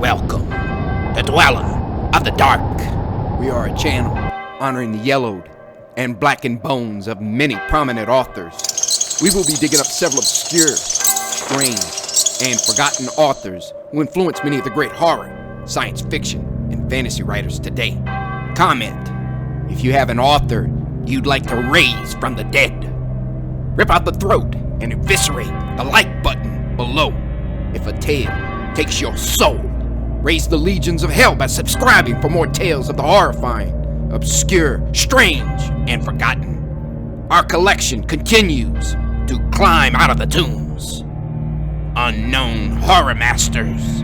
Welcome, the Dweller of the Dark. We are a channel honoring the yellowed and blackened bones of many prominent authors. We will be digging up several obscure, strange, and forgotten authors who influenced many of the great horror, science fiction, and fantasy writers today. Comment if you have an author you'd like to raise from the dead. Rip out the throat and eviscerate the like button below if a tale takes your soul. Raise the legions of hell by subscribing for more tales of the horrifying, obscure, strange, and forgotten. Our collection continues to climb out of the tombs. Unknown horror masters.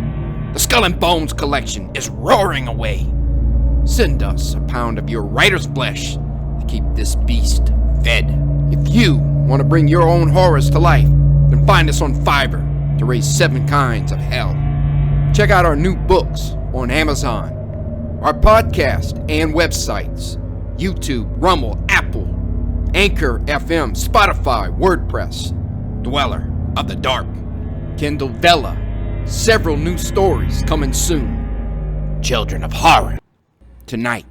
The Skull and Bones collection is roaring away. Send us a pound of your writer's flesh to keep this beast fed. If you want to bring your own horrors to life, then find us on FIVERR to raise 7 kinds of hell. Check out our new books on Amazon, our podcast and websites, YouTube, Rumble, Apple, Anchor FM, Spotify, WordPress, Dweller of the Dark, Kindle Vella, several new stories coming soon. Children of Horror. Tonight,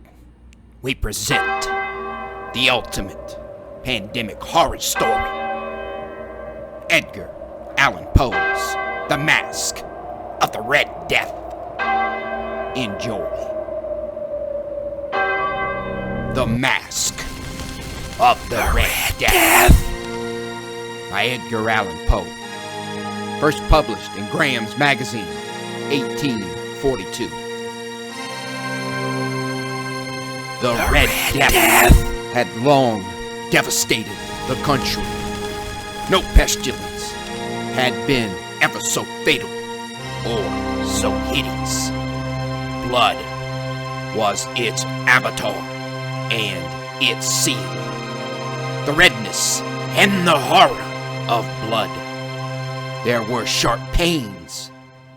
we present the ultimate pandemic horror story. Edgar Allan Poe's The Masque of the Red Death. Enjoy. The Masque of the Red Death by Edgar Allan Poe. First published in Graham's Magazine, 1842. The Red Death had long devastated the country. No pestilence had been ever so fatal or so hideous. Blood was its avatar and its seal. The redness and the horror of blood. There were sharp pains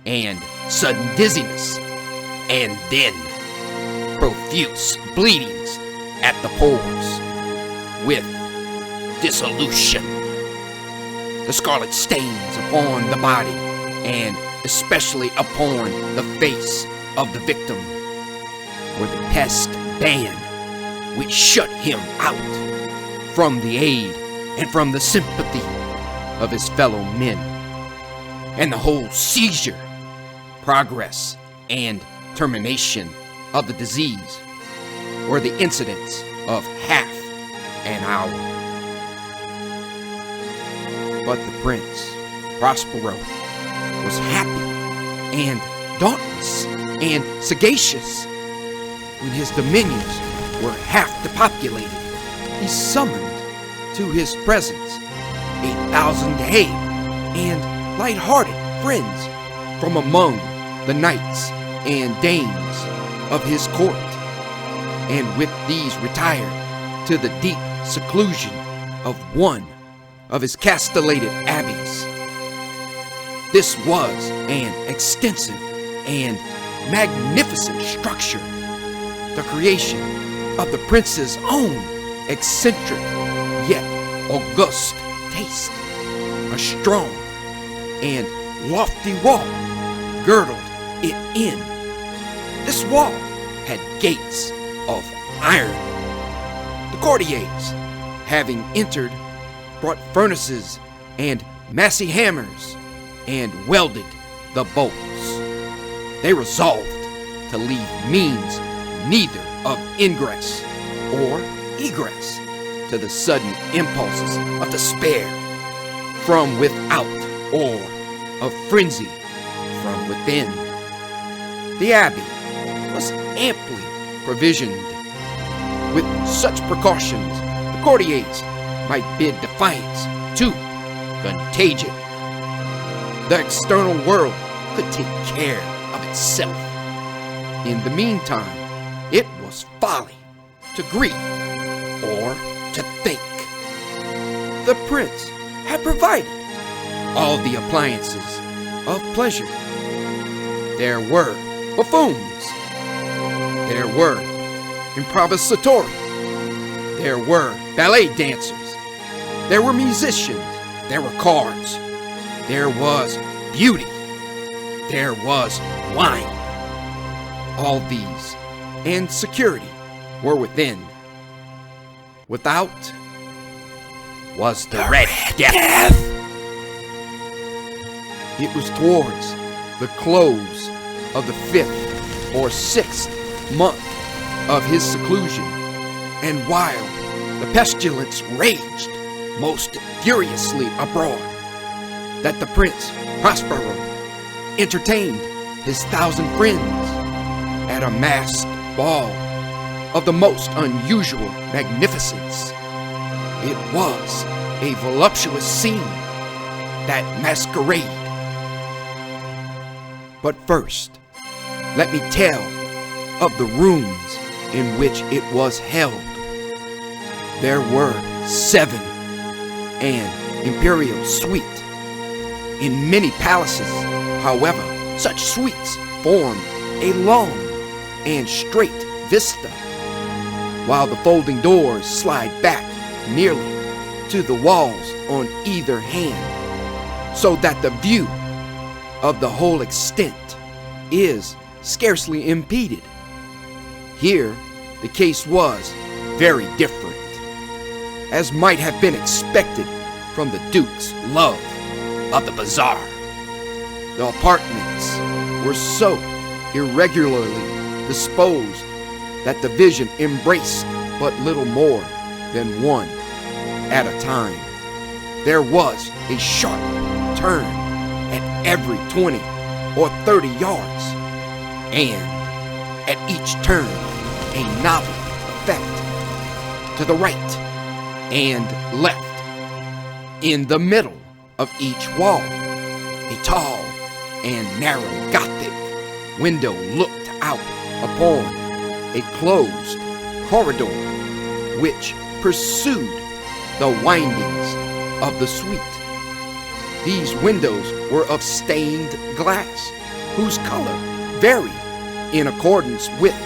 and sudden dizziness, and then profuse bleedings at the pores with dissolution. The scarlet stains upon the body and especially upon the face of the victim were the pest ban which shut him out from the aid and from the sympathy of his fellow men. And the whole seizure, progress, and termination of the disease were the incidents of half an hour. But the Prince Prospero was happy and dauntless and sagacious. When his dominions were half depopulated, he summoned to his presence 1,000 hale and light-hearted friends from among the knights and dames of his court, and with these retired to the deep seclusion of one of his castellated abbeys. This was an extensive and magnificent structure, the creation of the prince's own eccentric yet august taste. A strong and lofty wall girdled it in. This wall had gates of iron. The courtiers, having entered, brought furnaces and massy hammers and welded the bolts. They resolved to leave means neither of ingress or egress to the sudden impulses of despair from without or of frenzy from within. The abbey was amply provisioned. With such precautions, the courtiers might bid defiance to contagion. The external world could take care of itself. In the meantime, it was folly to grieve or to think. The prince had provided all the appliances of pleasure. There were buffoons. There were improvisatori. There were ballet dancers. There were musicians. There were cards. There was beauty. There was wine. All these and security were within. Without was the Red Death. It was towards the close of the 5th or 6th month of his seclusion, and while the pestilence raged most furiously abroad, that the Prince Prospero entertained his 1,000 friends at a masked ball of the most unusual magnificence. It was a voluptuous scene, that masquerade. But first, let me tell of the rooms in which it was held. There were 7 an imperial suite. In many palaces, however, such suites form a long and straight vista, while the folding doors slide back nearly to the walls on either hand, so that the view of the whole extent is scarcely impeded. Here, the case was very different, as might have been expected from the Duke's love of the bazaar. The apartments were so irregularly disposed that the vision embraced but little more than one at a time. There was a sharp turn at every 20 or 30 yards, and at each turn a novel effect to the right and left. In the middle of each wall, a tall and narrow Gothic window looked out upon a closed corridor which pursued the windings of the suite. These windows were of stained glass, whose color varied in accordance with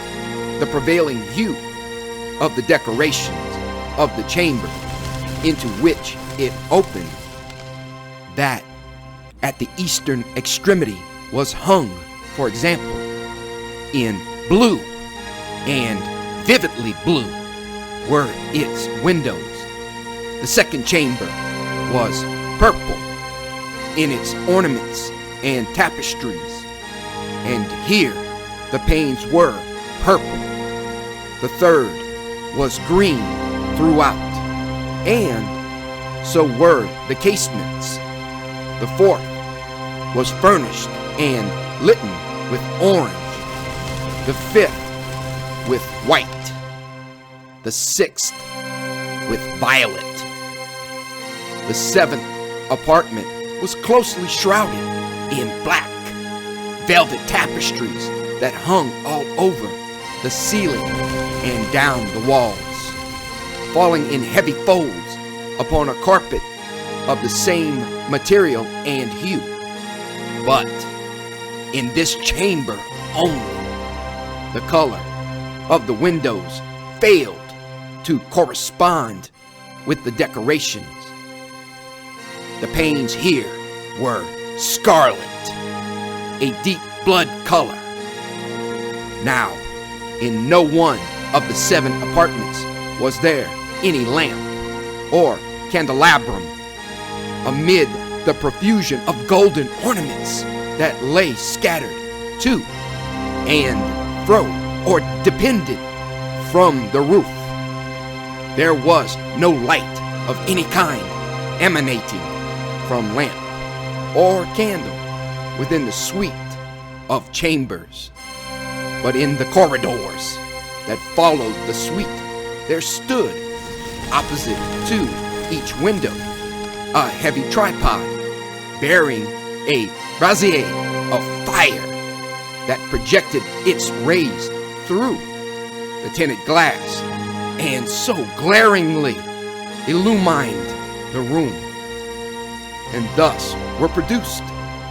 the prevailing hue of the decorations of the chamber into which it opened. That at the eastern extremity was hung, for example, in blue, and vividly blue were its windows. The second chamber was purple in its ornaments and tapestries, and here the panes were purple. The third was green throughout, and so were the casements. The fourth was furnished and litten with orange. The fifth with white. The sixth with violet. The seventh apartment was closely shrouded in black velvet tapestries that hung all over the ceiling and down the walls, falling in heavy folds upon a carpet of the same material and hue. But in this chamber only, the color of the windows failed to correspond with the decorations. The panes here were scarlet, a deep blood color. Now, in no one of the 7 apartments was there any lamp or candelabrum amid the profusion of golden ornaments that lay scattered to and fro or depended from the roof. There was no light of any kind emanating from lamp or candle within the suite of chambers. But in the corridors that followed the suite, there stood, opposite to each window, a heavy tripod bearing a brazier of fire that projected its rays through the tinted glass and so glaringly illumined the room. And thus were produced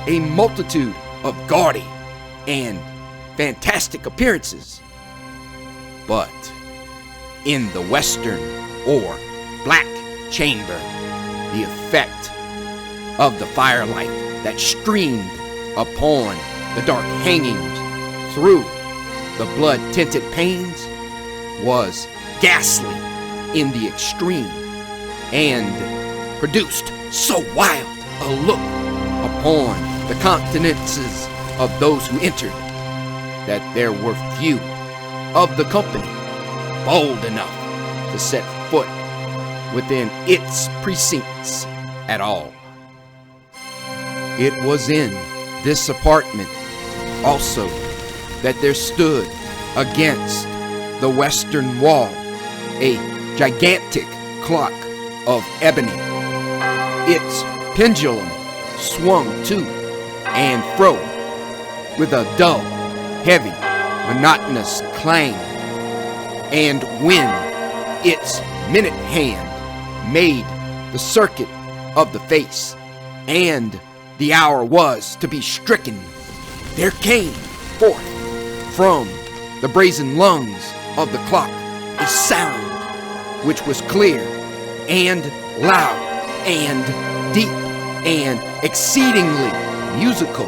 a multitude of gaudy and fantastic appearances. But in the western or black chamber, the effect of the firelight that streamed upon the dark hangings through the blood-tinted panes was ghastly in the extreme, and produced so wild a look upon the countenances of those who entered that there were few of the company bold enough to set foot within its precincts at all. It was in this apartment also that there stood against the western wall a gigantic clock of ebony. Its pendulum swung to and fro with a dull, heavy, monotonous clang, and when its minute hand made the circuit of the face, and the hour was to be stricken, there came forth from the brazen lungs of the clock a sound which was clear and loud and deep and exceedingly musical,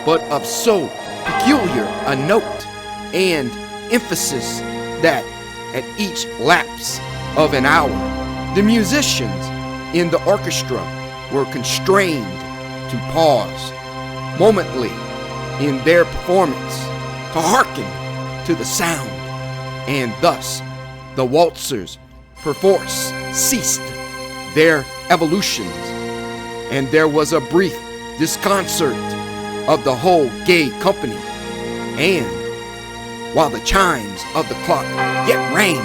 but of so peculiar a note and emphasis that at each lapse of an hour the musicians in the orchestra were constrained to pause momently in their performance to hearken to the sound, and thus the waltzers perforce ceased their evolutions, and there was a brief disconcert of the whole gay company, and while the chimes of the clock yet rang,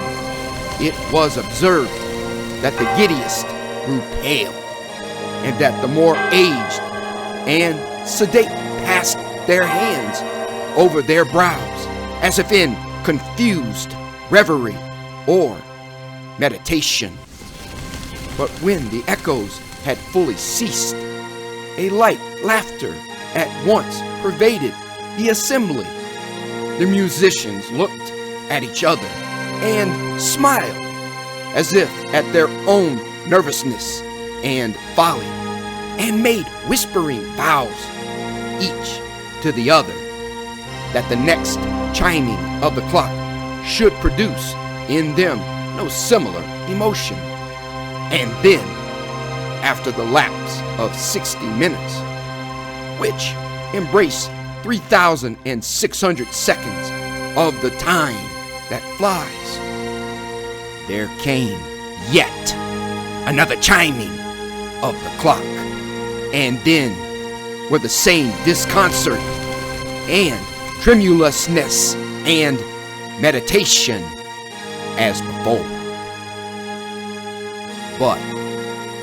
it was observed that the giddiest grew pale, and that the more aged and sedate passed their hands over their brows as if in confused reverie or meditation. But when the echoes had fully ceased, a light laughter at once pervaded the assembly. The musicians looked at each other and smiled as if at their own nervousness and folly, and made whispering vows each to the other that the next chiming of the clock should produce in them no similar emotion. And then, after the lapse of 60 minutes, which embrace 3,600 seconds of the time that flies, there came yet another chiming of the clock, and then with the same disconcert and tremulousness and meditation as before. But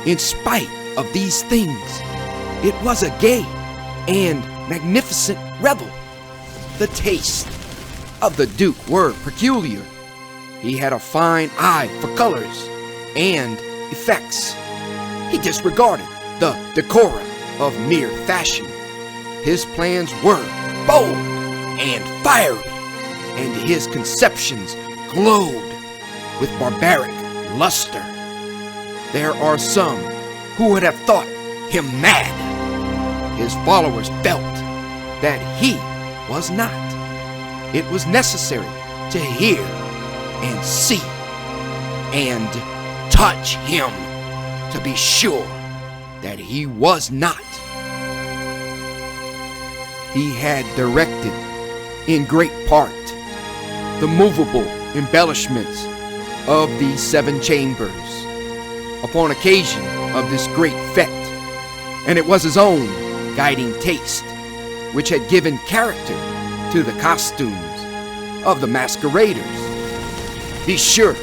in spite of these things, it was a gay and magnificent revel. The tastes of the Duke were peculiar. He had a fine eye for colors and effects. He disregarded the decorum of mere fashion. His plans were bold and fiery, and his conceptions glowed with barbaric luster. There are some who would have thought him mad. His followers felt that he was not. It was necessary to hear and see and touch him to be sure that he was not. He had directed in great part the movable embellishments of these 7 chambers upon occasion of this great fete, and it was his own guiding taste which had given character to the costumes of the masqueraders. Be sure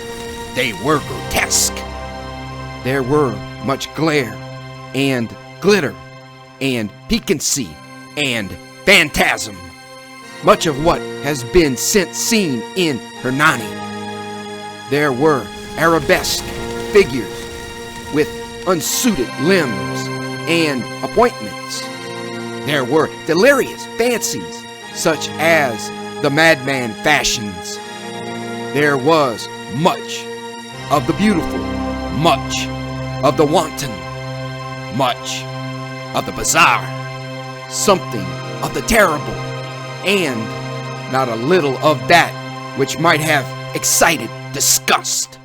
they were grotesque. There were much glare and glitter and piquancy and phantasm, much of what has been since seen in Hernani. There were arabesque figures with unsuited limbs and appointments. There were delirious fancies such as the madman fashions. There was much of the beautiful, much of the wanton, much of the bizarre, something of the terrible, and not a little of that which might have excited disgust.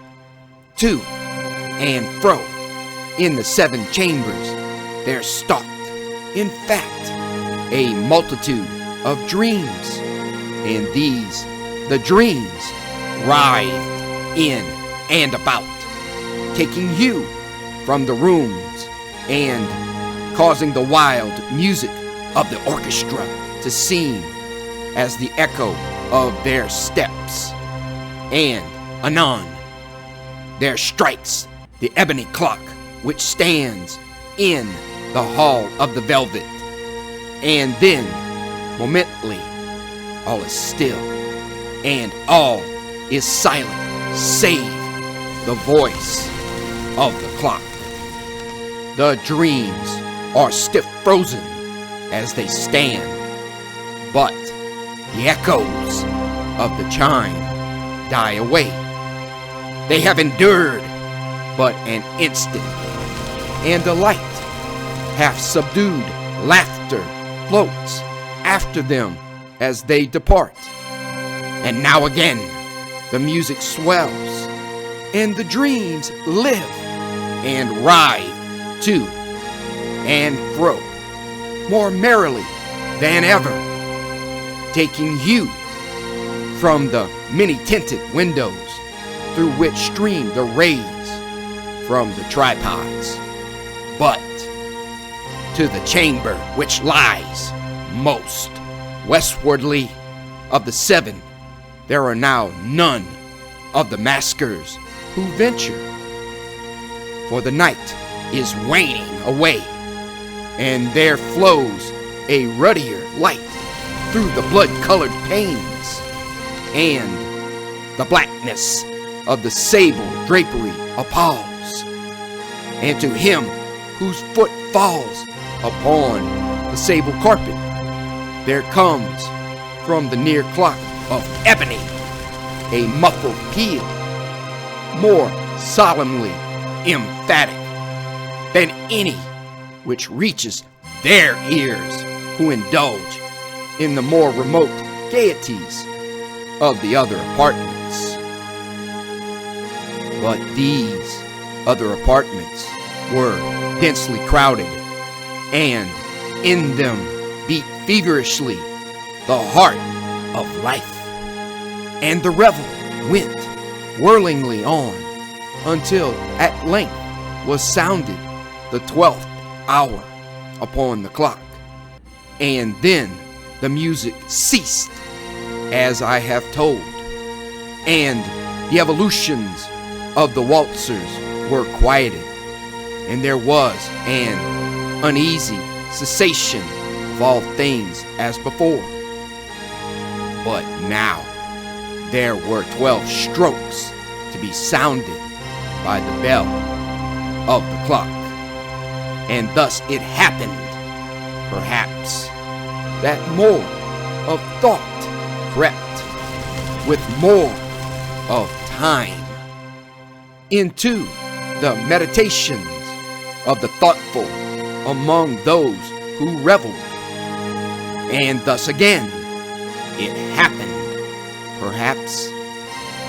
To and fro in the 7 chambers there stalked, in fact, a multitude of dreams, and these, the dreams, writhed in and about, taking hue from the rooms and causing the wild music of the orchestra to seem as the echo of their steps. And anon there strikes the ebony clock which stands in the hall of the velvet, and then momently all is still and all is silent save the voice of the clock. The dreams are stiff frozen as they stand, but the echoes of the chime die away. They have endured but an instant, and the light, half-subdued laughter floats after them as they depart. And now again the music swells, and the dreams live and writhe to and fro more merrily than ever, taking hue from the many-tinted windows through which stream the rays from the tripods, but to the chamber which lies most westwardly of the 7, there are now none of the maskers who venture, for the night is waning away, and there flows a ruddier light through the blood-colored panes, and the blackness of the sable drapery appalls, and to him whose foot falls upon the sable carpet there comes from the near clock of ebony a muffled peal, more solemnly emphatic than any which reaches their ears who indulge in the more remote gaieties of the other apartments. But these other apartments were densely crowded, and in them beat feverishly the heart of life, and the revel went whirlingly on until at length was sounded the 12th hour upon the clock, and then the music ceased as I have told, and the evolutions of the waltzers were quieted, and there was an uneasy cessation of all things as before. But now there were 12 strokes to be sounded by the bell of the clock, and thus it happened, perhaps, that more of thought crept with more of time into the meditations of the thoughtful among those who reveled, and thus again it happened, perhaps,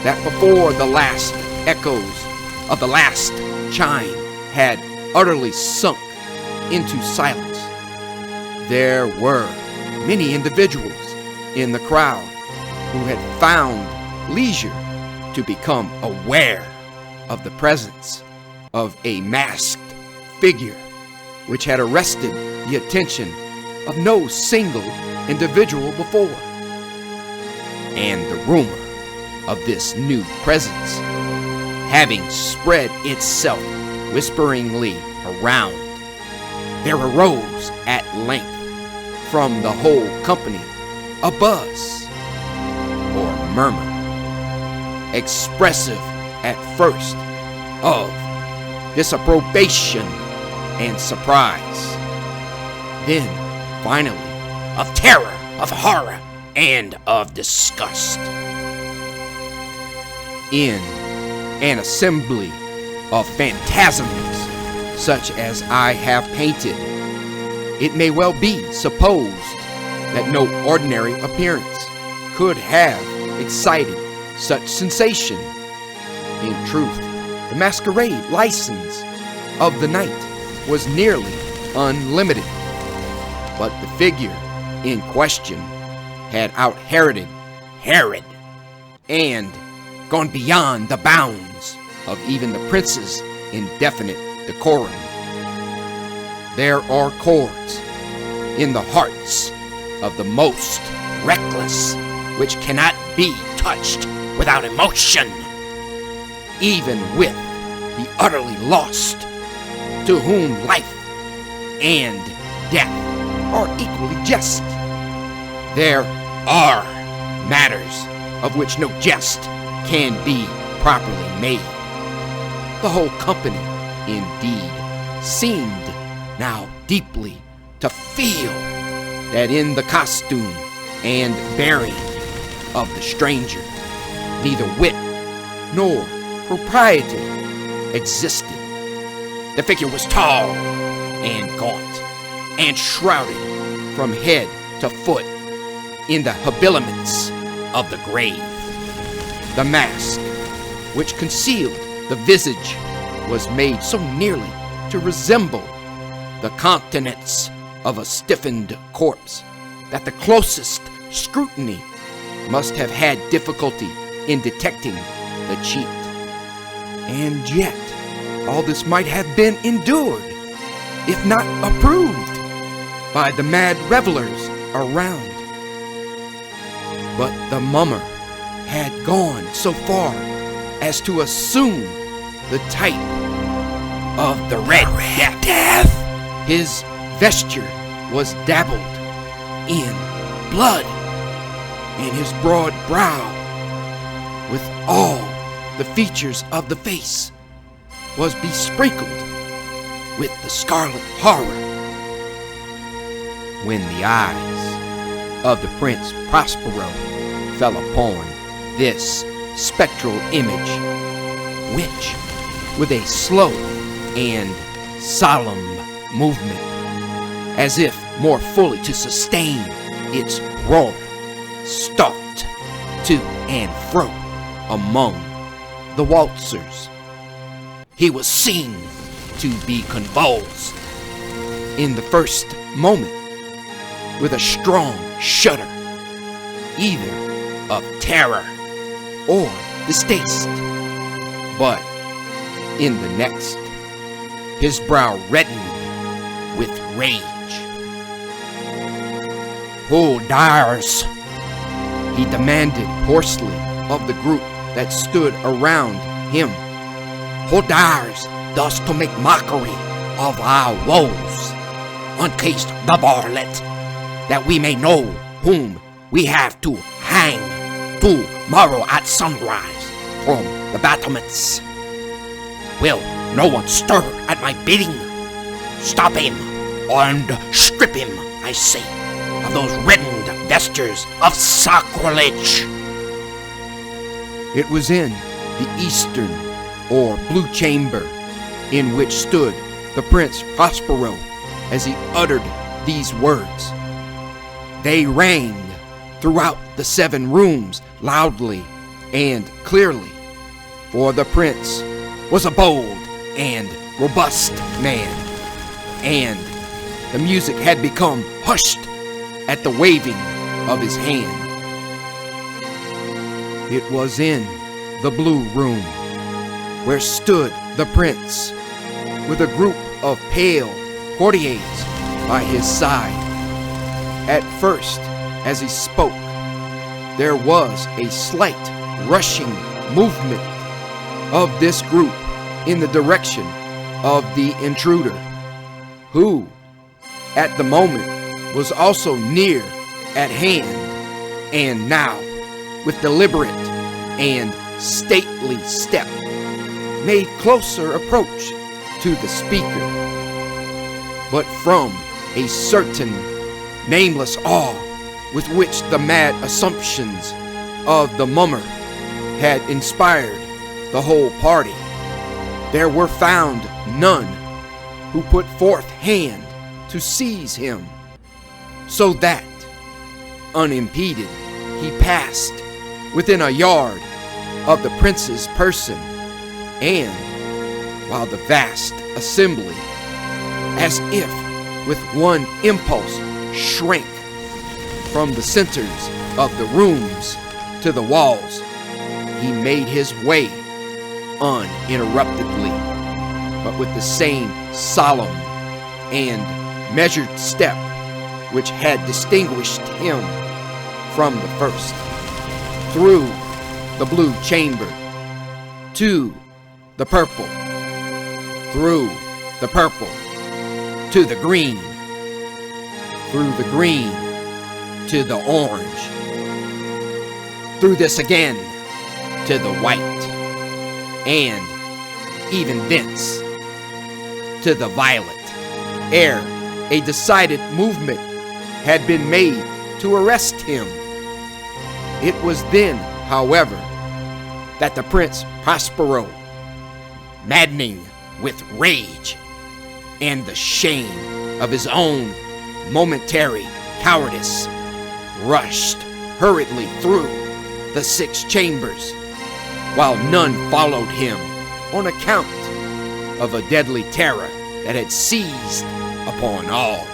that before the last echoes of the last chime had utterly sunk into silence, there were many individuals in the crowd who had found leisure to become aware of the presence of a masked figure which had arrested the attention of no single individual before. And the rumor of this new presence having spread itself whisperingly around, there arose at length from the whole company a buzz or murmur, expressive at first of disapprobation and surprise, then finally of terror, of horror, and of disgust. In an assembly of phantasms such as I have painted, it may well be supposed that no ordinary appearance could have excited such sensation. In truth, the masquerade license of the night was nearly unlimited, but the figure in question had out-Heroded Herod and gone beyond the bounds of even the prince's indefinite decorum. There are chords in the hearts of the most reckless which cannot be touched without emotion, even with the utterly lost, to whom life and death are equally jest. There are matters of which no jest can be properly made. The whole company, indeed, seemed now deeply to feel that in the costume and bearing of the stranger, neither wit nor propriety existed. The figure was tall and gaunt, and shrouded from head to foot in the habiliments of the grave. The mask, which concealed the visage, was made so nearly to resemble the countenance of a stiffened corpse that the closest scrutiny must have had difficulty in detecting the cheat. And yet, all this might have been endured, if not approved, by the mad revelers around. But the mummer had gone so far as to assume the type of the Red Death. His vesture was dabbled in blood, and his broad brow, with all the features of the face, was besprinkled with the scarlet horror. When the eyes of the Prince Prospero fell upon this spectral image, which, with a slow and solemn movement, as if more fully to sustain its roar, stalked to and fro among the waltzers, he was seen to be convulsed in the first moment with a strong shudder, either of terror or distaste, but in the next, his brow reddened with rage. "Who dares?" he demanded hoarsely of the group that stood around him. "Who dares thus to make mockery of our woes? Uncase the varlet, that we may know whom we have to hang tomorrow at sunrise from the battlements. Will no one stir at my bidding? Stop him and strip him, I say, of those reddened vestures of sacrilege." It was in the eastern or blue chamber in which stood the Prince Prospero as he uttered these words. They rang throughout the 7 rooms loudly and clearly, for the prince was a bold and robust man, and the music had become hushed at the waving of his hand. It was in the blue room where stood the prince with a group of pale courtiers by his side. At first, as he spoke, there was a slight rushing movement of this group in the direction of the intruder, who, at the moment, was also near at hand, and now, with deliberate and stately step, made closer approach to the speaker. But from a certain nameless awe with which the mad assumptions of the mummer had inspired the whole party, there were found none who put forth hand to seize him, so that, unimpeded, he passed within a yard of the prince's person, and while the vast assembly, as if with one impulse, shrank from the centers of the rooms to the walls, he made his way uninterruptedly, but with the same solemn and measured step which had distinguished him from the first, through the blue chamber to the purple, through the purple to the green, through the green to the orange, through this again to the white, and even thence to the violet, ere a decided movement had been made to arrest him. It was then, however, that the Prince Prospero, maddening with rage and the shame of his own momentary cowardice, rushed hurriedly through the 6 chambers, while none followed him on account of a deadly terror that had seized upon all.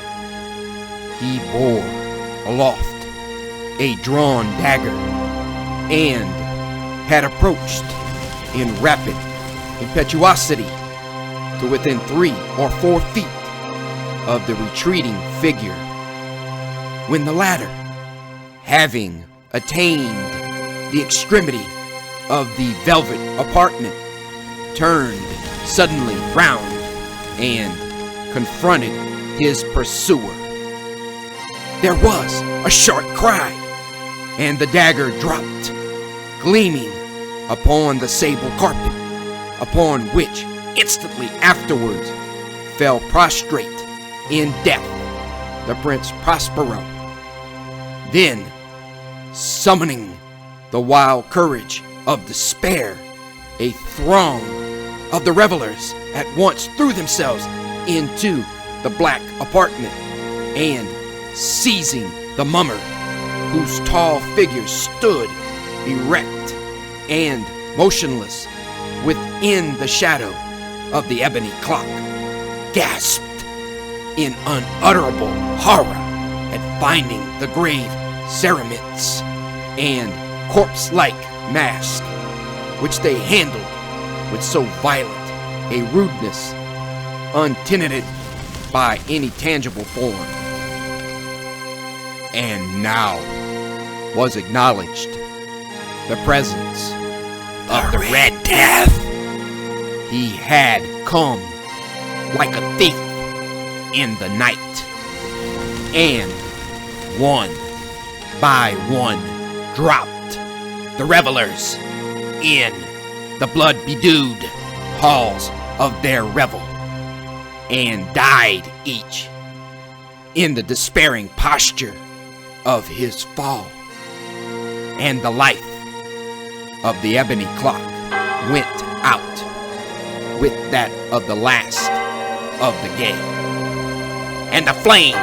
He bore aloft a drawn dagger, and had approached in rapid impetuosity to within 3 or 4 feet of the retreating figure, when the latter, having attained the extremity of the velvet apartment, turned suddenly round and confronted his pursuer. There was a sharp cry, and the dagger dropped, gleaming upon the sable carpet, upon which instantly afterwards fell prostrate in death the Prince Prospero. Then, summoning the wild courage of despair, a throng of the revelers at once threw themselves into the black apartment, and seizing the mummer, whose tall figure stood erect and motionless within the shadow of the ebony clock, gasped in unutterable horror at finding the grave cerements and corpse-like mask which they handled with so violent a rudeness, untenanted by any tangible form. And now was acknowledged the presence of the Red Death. He had come like a thief in the night, and one by one dropped the revelers in the blood-bedewed halls of their revel, and died each in the despairing posture of his fall. And the life of the ebony clock went out with that of the last of the gay, and the flames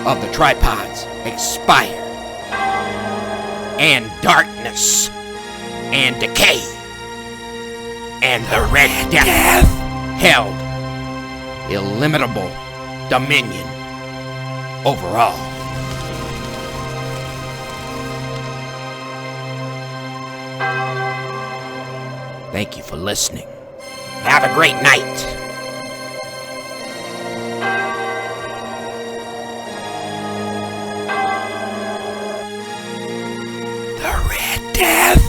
of the tripods expired, and darkness and decay and the Red Death held illimitable dominion over all. Thank you for listening. Have a great night. The Red Death.